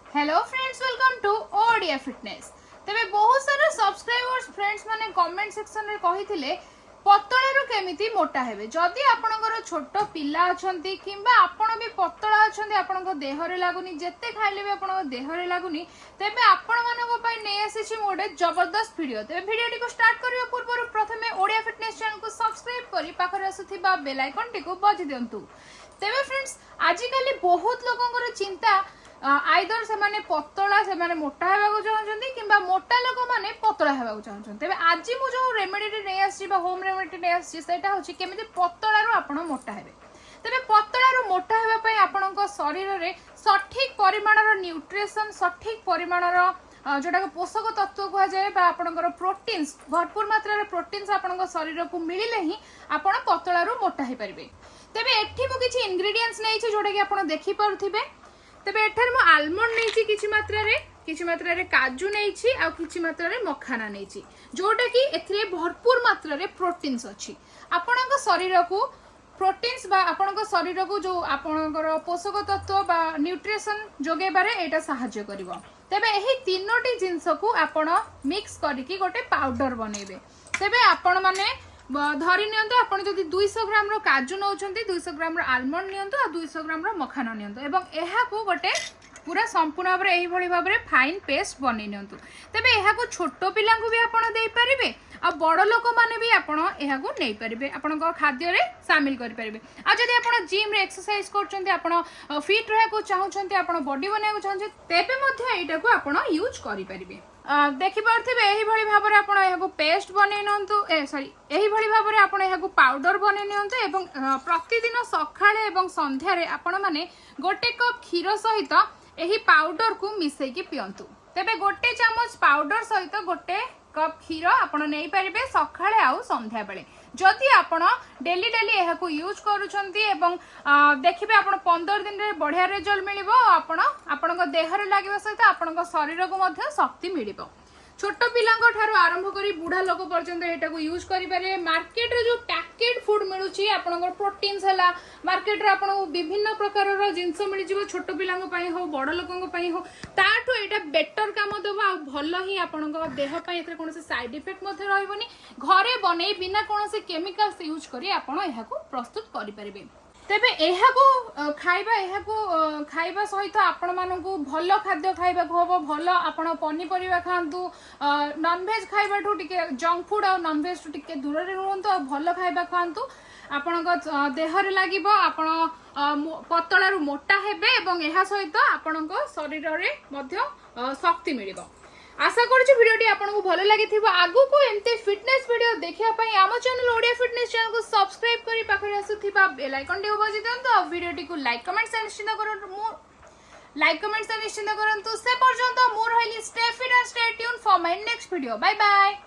Hello friends, welcome to Odia fitness. तेरे बहुत सारा सब्सक्राइबर्स फ्रेंड्स माने कमेंट सेक्शन रे कहिथिले पतला रु केमिति मोटा हेबे। जदि आपनकर छोट पिला अछंती किंबा आपण भी पतला अछंती, आपनक देह रे लागुनी, जेते खाइले भी आपनक देह रे लागुनी, तेबे आपण मानक पई नै आसीछि मोडे जबरदस्त वीडियो। तेबे वीडियोटी को स्टार्ट करियो पूर्व प्रथमे ओडिया फिटनेस चैनल को सब्सक्राइब करी पाखरे आसुथिबा बेल आइकन टी को बजि दियंतु। तेबे फ्रेंड्स आजिकली बहुत लोगंकर चिंता आइदर से माने पतला से माने मोटा हेबाको चाहछन्ती किंबा मोटा लोक माने पतला हेबाको चाहछन्ती। तेबे आज मु जो रेमेडी नै आछि बा होम रेमेडी नै आछि सेटा होछि केमिति पतला रो आपण मोटा हेबे। तेबे पतला रो मोटा हेबा पई आपणक शरीर रे सठिक परिमाणर न्यूट्रिशन, सठिक परिमाणर जोटा पोषक तत्व कहा जाए बा आपणकर प्रोटीन्स, भरपूर मात्रा रे प्रोटीन्स आपणक शरीर को मिलिले ही आपण पतला रो मोटा हे परिबे। तेबे एठी मु किछि इंग्रेडिएंट्स नै छि जोटा कि आपण देखि पारुथिबे। तेबे एठार मु आलमंड नै छि किछि मात्रा रे काजू नै छि आ किछि मात्रा रे मखाना नै छि, जोटा कि एथिरे भरपूर मात्रा रे प्रोटीन्स अछि। आपणक शरीर को प्रोटीन्स बा आपणक शरीर को जो आपणकर पोषक तत्व बा न्यूट्रिशन जोगेबारे एटा सहायता करिवो। तेबे एही तीनोटी जिंस को आपण मिक्स करिकि गोटे पाउडर बनेबे। तेबे आपण माने धरी नियंतु, आपण जदि 200 ग्राम रो काजू नउछंती, 200 ग्राम रो आलमंड नियंतु आ 200 ग्राम रो मखाना नियंतु एवं एहा को गोटे पूरा संपूर्ण भाव एही भली भाव फाइन पेस्ट बनै नियंतु। तेबे एहा को छोट पिला को भी आपण देई परिबे आ बड़ लोक माने भी आपण एहा को नै परिबे, आपण को खाद्य रे शामिल करि परिबे। आ जदि आपण जिम रे एक्सरसाइज करछंती, आपण फिट रहे को चाहछंती, आपण बॉडी बने को चाहछंती, तेबे मध्ये एटा को आपण यूज करि परिबे। देखि पारथिबे एही भली भाव रे आपण एहा को पेस्ट बनै नंतु, एही भली भाव रे आपण एहा को पाउडर बनै नियंतु एवं प्रतिदिन सखाळे एवं संध्या रे आपण माने गोटे कप क्षीर सहित एही पाउडर को मिसै कि पियंतु। तेबे गोटे चमच पाउडर सहित गोटे कप क्षीर आपण नै परिबे सखाळे आउ संध्या बेले। जदि आपण डेली डेली एहा को यूज करूछंती एवं देखिबे आपण 15 दिन रे बढ़िया रिजल्ट मिलिबो। आपण आपनक देह रे लागिबा सहित आपनक शरीर को मध्ये शक्ति मिलिबो। छोट पिलांक ठारो आरंभ करी बुढ़ा लोक पर्यंत एटा को यूज करि पारे। मार्केट रे जो पैकेट फूड मिलुची आपनकर प्रोटीन्स हला, मार्केट रे आपण विभिन्न प्रकार रो जिंस मिलि जिवो, छोट पिलांक पई हो बड़ लोकंक पई हो, ताठो एटा बेटर काम देबो आ भलो ही आपनक देह पई एथरे कोनोसे साइड इफेक्ट मध्ये रहइबोनी। घरे बनै बिना कोनोसे केमिकल्स यूज करी आपण एहा को प्रस्तुत करि परिबे। तेबे एहा को खाइबा सहित आपण मानकु भलो खाद्य खाइबा को हबो। भलो आपण पनीपरिबा खांतु, नॉन वेज खाइबा ठु टिके जंक फूड आ नॉन वेज ठु टिके दूर रे रहंतु आ भलो खाइबा खांतु। आपणक देह रे लागिबो, आपण पतला रु मोटा हेबे एवं एहा सहित आपणक शरीर रे मध्ये शक्ति मिलिबो। आशा करूँ वीडियोटी आपको भल लगी। आगु को एमती फिटनेस वीडियो देखिया पई आम चैनल ओडिया फिटनेस चैनल को सब्सक्राइब करी पाखरे आसुथिबा बेल आइकन टी बजि दियंतु आ वीडियोटी को लाइक कमेंट से निश्चित करंतु। से पर्यंत मु रहिली stay fit and stay tune for my next video. Bye bye.